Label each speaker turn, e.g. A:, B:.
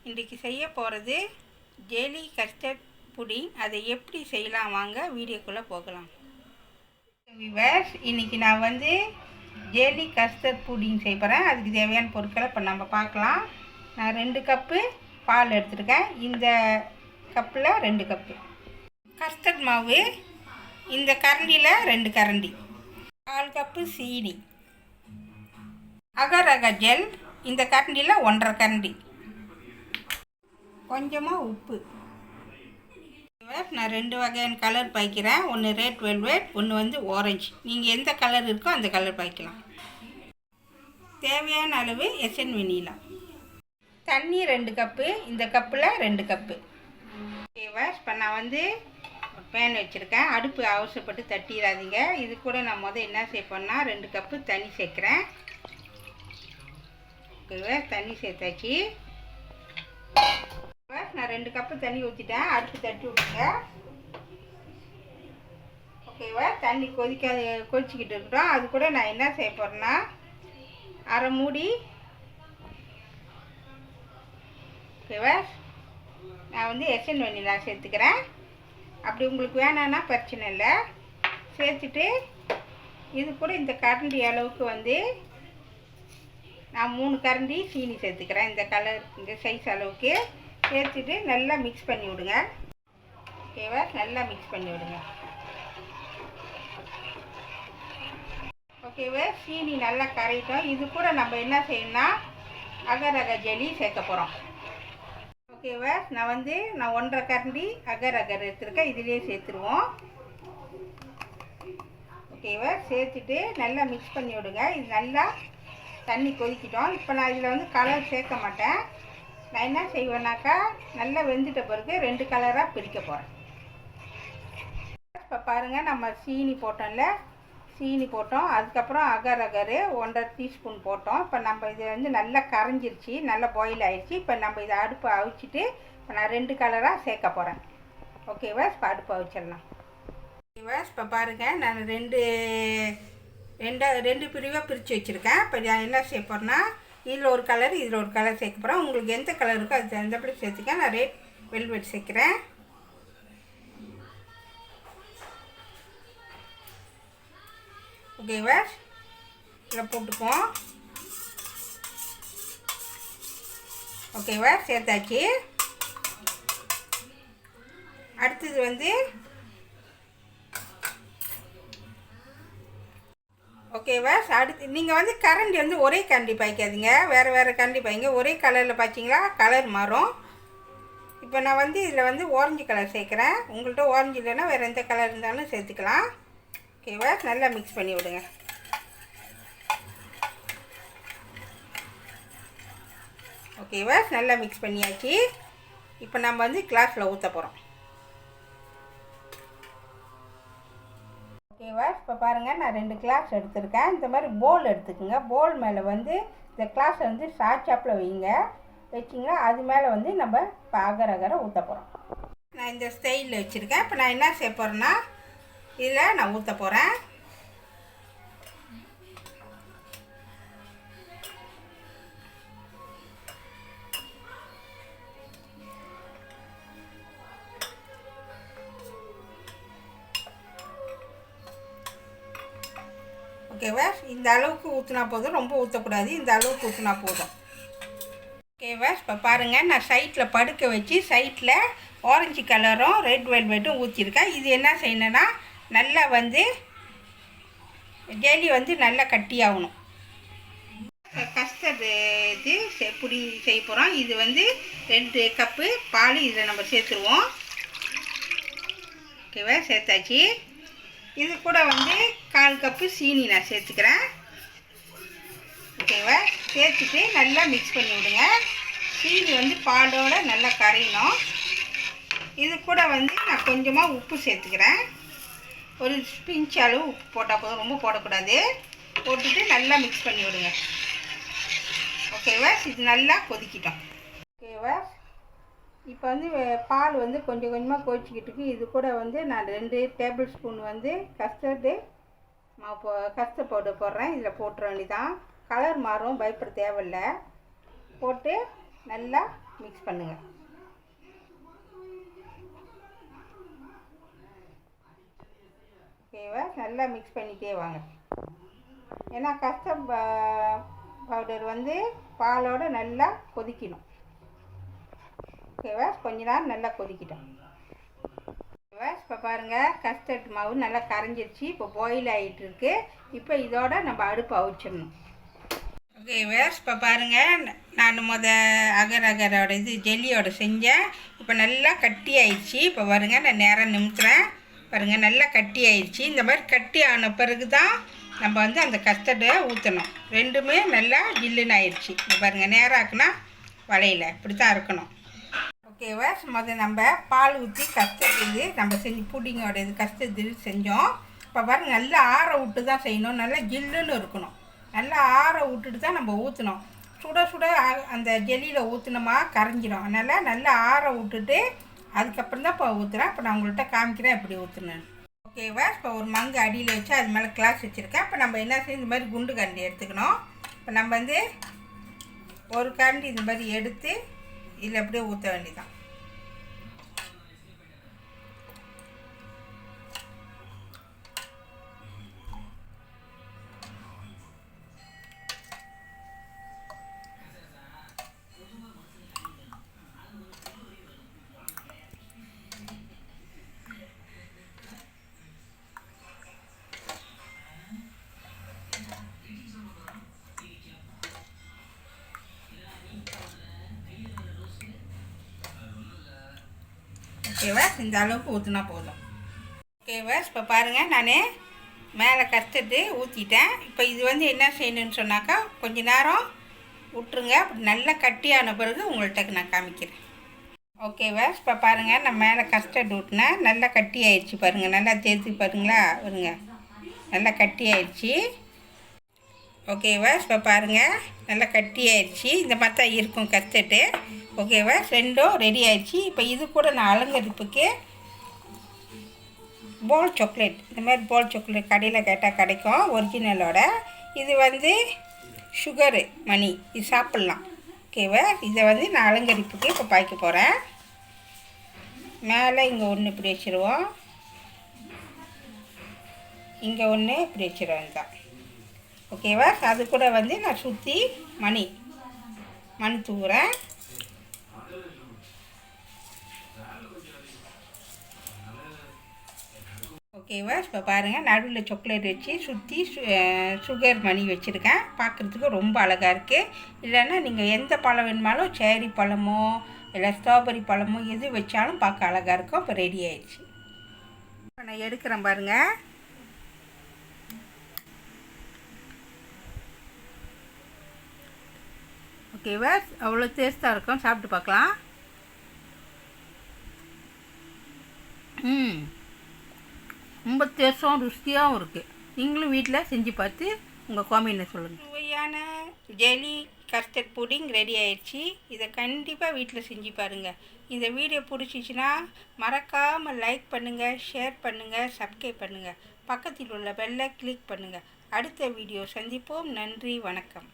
A: இன்றைக்கி செய்ய போகிறது ஜெலி கஸ்டர்ட் புடிங். அதை எப்படி செய்யலாம் வாங்க வீடியோக்குள்ளே போகலாம். விவர்ஸ், இன்றைக்கி நான் வந்து ஜெலி கஸ்டர்ட் புடிங் செய்ய போகிறேன். அதுக்கு தேவையான பொருட்களை இப்போ நம்ம பார்க்கலாம். நான் 2 கப்பு பால் எடுத்துருக்கேன். இந்த கப்பில் 2 கப்பு கஸ்டர்ட் மாவு, இந்த கரண்டியில் 2 கரண்டி, 1/4 கப்பு சீனி, அகர் அகர் ஜெல் இந்த கரண்டியில் 1/2 கரண்டி, கொஞ்சமாக உப்பு. நான் 2 வகையான கலர் பாய்க்கிறேன். ஒன்று ரெட் வெல்வெட், ஒன்று வந்து ஆரஞ்சு. நீங்கள் எந்த கலர் இருக்கோ அந்த கலர் பாய்க்கலாம். தேவையான அளவு எசன் வெண்ணிலா. தண்ணி 2 கப்பு, இந்த கப்பில் 2 கப்பு. இப்போ நான் வந்து பேன் வச்சுருக்கேன். அடுப்பு அவசரப்பட்டு தட்டிடாதீங்க. இது கூட நான் என்ன சேர்ப்பேன்னா 2 கப்பு தண்ணி சேர்க்குறேன். ஓகேவா, தண்ணி சேர்த்தாச்சு. நான் 2 கப்பு தண்ணி ஊற்றிட்டேன். அடுப்பு தட்டி விட்டுங்க. ஓகேவா, தண்ணி கொதிச்சுக்கிட்டு இருக்கட்டும். அது கூட நான் என்ன செய்ய போகிறேன்னா 1/2 மூடி. ஓகேவா, நான் வந்து எசன் வெண்ணிலா சேர்த்துக்கிறேன். அப்படி உங்களுக்கு வேணான்னா பிரச்சனை இல்லை, சேர்த்துட்டு இது கூட இந்த கரண்டி அளவுக்கு வந்து நான் 3 கரண்டி சீனி சேர்த்துக்கிறேன். இந்த கலர் இந்த சைஸ் அளவுக்கு சேர்த்துட்டு நல்லா மிக்ஸ் பண்ணி விடுங்க. ஓகேவா, நல்லா மிக்ஸ் பண்ணி விடுங்க. ஓகேவா, சீனி நல்லா கரையிட்டோம். இது கூட நம்ம என்ன செய்யணும்னா அகர் அகர் ஜெலி சேர்க்க போகிறோம். ஓகேவா, நான் 1/2 கரண்டி அகர் அகர் எடுத்துருக்கேன். இதிலே சேர்த்துருவோம். ஓகேவா, சேர்த்துட்டு நல்லா மிக்ஸ் பண்ணி விடுங்க. இது நல்லா தண்ணி கொதிக்கிட்டோம். இப்போ நான் இதில் கலர் சேர்க்க மாட்டேன். நான் என்ன செய்வேன்னாக்கா நல்லா வெந்துட்ட பிறகு 2 கலராக பிரிக்க போகிறேன். இப்போ பாருங்கள், நம்ம சீனி போட்டோம்ல, சீனி போட்டோம். அதுக்கப்புறம் அகர் அகர் 1/2 டீஸ்பூன் போட்டோம். இப்போ நம்ம இது நல்லா கரைஞ்சிருச்சு, நல்லா பாயில் ஆயிடுச்சு. இப்போ நம்ம இதை அடுப்பை அவிச்சிட்டு இப்போ நான் 2 கலராக சேர்க்க போகிறேன். ஓகேவா, இப்போ அடுப்பை அவிச்சிடலாம். ஓகேவா, இப்போ பாருங்கள், நான் 2 பிரிவாக பிரித்து வச்சுருக்கேன். இப்போ நான் என்ன செய்ய போகிறேன்னா இதில் ஒரு கலர், இதில் ஒரு கலர் சேர்க்க போகிறேன். உங்களுக்கு எந்த கலர் இருக்கோ அது தகுந்தபடி சேர்த்துக்க. நான் ரெட் வெல்வெட் சேர்க்குறேன். ஓகேவா, இதில் போட்டுக்குவோம். ஓகேவா, சேர்த்தாச்சு. அடுத்தது ஓகேவா, அடுத்து நீங்கள் கரண்டி ஒரே கரண்டி பாய்க்காதீங்க, வேறு வேறு கரண்டி பாய்ங்க. ஒரே கலரில் பாய்ச்சிங்களா கலர் மாறும். இப்போ நான் இதில் ஆரஞ்சு கலர் சேர்க்குறேன். உங்கள்கிட்ட ஆரஞ்சு இல்லைன்னா வேறு எந்த கலர் இருந்தாலும் சேர்த்துக்கலாம். ஓகேவா, நல்லா மிக்ஸ் பண்ணி விடுங்க. ஓகேவா, நல்லா மிக்ஸ் பண்ணியாச்சு. இப்போ நம்ம கிளாஸில் ஊற்ற போகிறோம். ஓகேவா, இப்போ பாருங்கள், நான் 2 கிளாஸ் எடுத்துருக்கேன். இந்த மாதிரி போல் எடுத்துக்கோங்க. போல் மேலே இந்த கிளாஸை சாச்சாப்பில் வைங்க. வச்சிங்கன்னா அது மேலே நம்ம இப்போ அகர் அகரை ஊற்ற போகிறோம். நான் இந்த ஸ்டைலில் வச்சுருக்கேன். இப்போ நான் என்ன செய்ய போகிறேன்னா இதில் நான் ஊற்ற போகிறேன். ஓகேவா, இந்த அளவுக்கு ஊற்றினா போதும், ரொம்ப ஊற்றக்கூடாது. இந்த அளவுக்கு ஊற்றினா போதும். ஓகேவா, இப்போ பாருங்கள், நான் சைட்டில் படுக்க வச்சு சைட்டில் ஆரஞ்சு கலரும் ரெட் வெல்வெட்டும் ஊற்றிருக்கேன். இது என்ன செய்யணுன்னா நல்லா ஜெலி நல்லா கட்டியாகணும். கஸ்டர்டு இது பொடி செய்ய போகிறோம். இது 2 கப்பு பால் இதில் நம்ம சேர்த்துருவோம். ஓகேவா, சேர்த்தாச்சு. இது கூட 1/4 கப்பு சீனி நான் சேர்த்துக்கிறேன். ஓகேவா, சேர்த்துட்டு நல்லா மிக்ஸ் பண்ணி விடுங்க. சீனி பாலோட நல்லா கரையணும். இது கூட நான் கொஞ்சமாக உப்பு சேர்த்துக்கிறேன். ஒரு பிஞ்ச் அளவு உப்பு போட்டால் போதும், ரொம்ப போடக்கூடாது. போட்டுட்டு நல்லா மிக்ஸ் பண்ணி விடுங்க. ஓகேவா, இது நல்லா கொதிக்கிட்டோம். ஓகேவா, இப்போ பால் கொஞ்சம் கொஞ்சமாக கொதிச்சிக்கிட்டு இருக்கு. இது கூட நான் 2 டேபிள் ஸ்பூன் கஸ்டர்டு மாவு கஸ்டர்ட் பவுடர் போடுறேன். இதில் போட்டுற வேண்டியதான். கலர் மாறும், பயப்பட தேவையில்லை. போட்டு நல்லா மிக்ஸ் பண்ணுங்கள். ஓகேவா, நல்லா மிக்ஸ் பண்ணிகிட்டே வாங்க. ஏன்னா கஸ்டர்ட் பவுடர் வந்து பாலோடு நல்லா கொதிக்கணும். ஓகேவா, கொஞ்ச நேரம் நல்லா கொதிக்கிட்டோம். ஓகேவா, இப்போ பாருங்கள் கஸ்டர்ட் மாவு நல்லா கரைஞ்சிருச்சு. இப்போ பாயில் ஆகிட்டு இருக்கு. இப்போ இதோட நம்ம அடுப்பு அவிச்சிடணும். ஓகேவா, இப்போ பாருங்கள் நான் அகரோட ஜெல்லியோட செஞ்சேன். இப்போ நல்லா கட்டி ஆயிடுச்சு. இப்போ பாருங்கள் நான் நேரம் நிமித்துறேன். பாருங்கள் நல்லா கட்டி ஆயிடுச்சு. இந்த மாதிரி கட்டி ஆன பிறகு தான் நம்ம வந்து அந்த கஸ்டர்டை ஊற்றணும். ரெண்டுமே நல்லா ஜில்லுன்னு ஆயிடுச்சு. இப்போ பாருங்கள் நேரம் ஆக்குனா வளையல இப்படி தான் இருக்கணும். ஓகேவா, நம்ம பால் ஊற்றி கஸ்டர்ட் இது நம்ம செஞ்சு புடிங்கோட இது கஸ்டர்ட் இது செஞ்சோம். இப்போ பாருங்கள் நல்லா ஆற விட்டு தான் செய்யணும். நல்லா ஜில்லுன்னு இருக்கணும். நல்லா ஆற விட்டுட்டு தான் நம்ம ஊற்றணும். சுட சுட அந்த ஜெல்லியில் ஊற்றினோமா கரைஞ்சிடும். அதனால் நல்லா ஆற விட்டுட்டு அதுக்கப்புறம் தான் இப்போ ஊற்றுறேன். இப்போ நான் உங்கள்கிட்ட காமிக்கிறேன் எப்படி ஊற்றுனேன். ஓகேவா, இப்போ ஒரு மங்கு அடியில் வச்சு அது மேலே கிளாஸ் வச்சுருக்கேன். இப்போ நம்ம என்ன செய்ய, இந்த மாதிரி குண்டு கரண்டி எடுத்துக்கணும். இப்போ நம்ம வந்து ஒரு கரண்டி இந்த மாதிரி எடுத்து இதில் அப்படியே ஊற்ற வேண்டியதான். ஓகேவா, இந்த அளவுக்கு ஊற்றினா போதும். ஓகேவா, இப்போ பாருங்கள் நான் மேலே கஸ்டர்டு ஊற்றிட்டேன். இப்போ இது வந்து என்ன செய்யணும்னு சொன்னாக்கா கொஞ்ச நேரம் விட்டுருங்க. அப்படி நல்லா கட்டியான பிறகு உங்கள்கிட்ட நான் காமிக்கிறேன். ஓகேவா, இப்போ பாருங்கள் நான் மேலே கஸ்டர்ட் ஊட்டினேன். நல்லா கட்டி ஆயிடுச்சு. பாருங்கள் நல்லா தேர்த்து பாருங்களா, வருங்க நல்லா கட்டி ஆயிடுச்சு. ஓகேவா, இப்போ பாருங்கள் நல்லா கட்டி ஆயிடுச்சு. இந்த மாதிரி தான் இருக்கும் கஸ்டர்டு. ஓகேவா, ரெண்டும் ரெடி ஆயிடுச்சு. இப்போ இது கூட நான் அலங்கரிப்புக்கு போல் சாக்லேட், இந்த மாதிரி போல் சாக்லேட் கடையில் கேட்டால் கிடைக்கும் ஒரிஜினலோட. இது வந்து சுகரு மணி, இது சாப்பிட்லாம். ஓகேவா, இதை வந்து நான் அலங்கரிப்புக்கு இப்போ பாய்க்க போகிறேன். மேலே இங்கே ஒன்று இப்படி வச்சுருவோம், இங்கே ஒன்று இப்படி வச்சுருவோம் தான். ஓகேவா, அது கூட வந்து நான் சுற்றி மணி தூவுறேன். ஓகேவா, இப்போ பாருங்கள் நடுவில் சாக்லேட் வச்சு சுற்றி சுகர் மணி வச்சுருக்கேன். பார்க்குறதுக்கு ரொம்ப அழகாக இருக்குது. இல்லைன்னா நீங்கள் எந்த பழம் வேணுமாலும், சேரி பழமோ இல்லை ஸ்ட்ராபெரி பழமோ எது வச்சாலும் பார்க்க அழகாக இருக்கும். இப்போ ரெடி ஆயிடுச்சு. இப்போ நான் எடுக்கிறேன் பாருங்கள். ஓகேவா, அவ்வளோ டேஸ்ட்டாக இருக்கும். சாப்பிட்டு பார்க்கலாம். ரொம்ப டேஸ்ட்டாகவும் ருசியாகவும் இருக்குது. நீங்களும் வீட்டில் செஞ்சு பார்த்து உங்கள் காமெண்ட்ல சொல்லுங்கள். சுவையான ஜெலி கஸ்டர்ட் புடிங் ரெடி ஆயிடுச்சு. இதை கண்டிப்பாக வீட்டில் செஞ்சு பாருங்கள். இந்த வீடியோ பிடிச்சிச்சின்னா மறக்காமல் லைக் பண்ணுங்கள், ஷேர் பண்ணுங்கள், சப்ஸ்கிரைப் பண்ணுங்கள். பக்கத்தில் உள்ள பெல்லை கிளிக் பண்ணுங்கள். அடுத்த வீடியோ சந்திப்போம். நன்றி, வணக்கம்.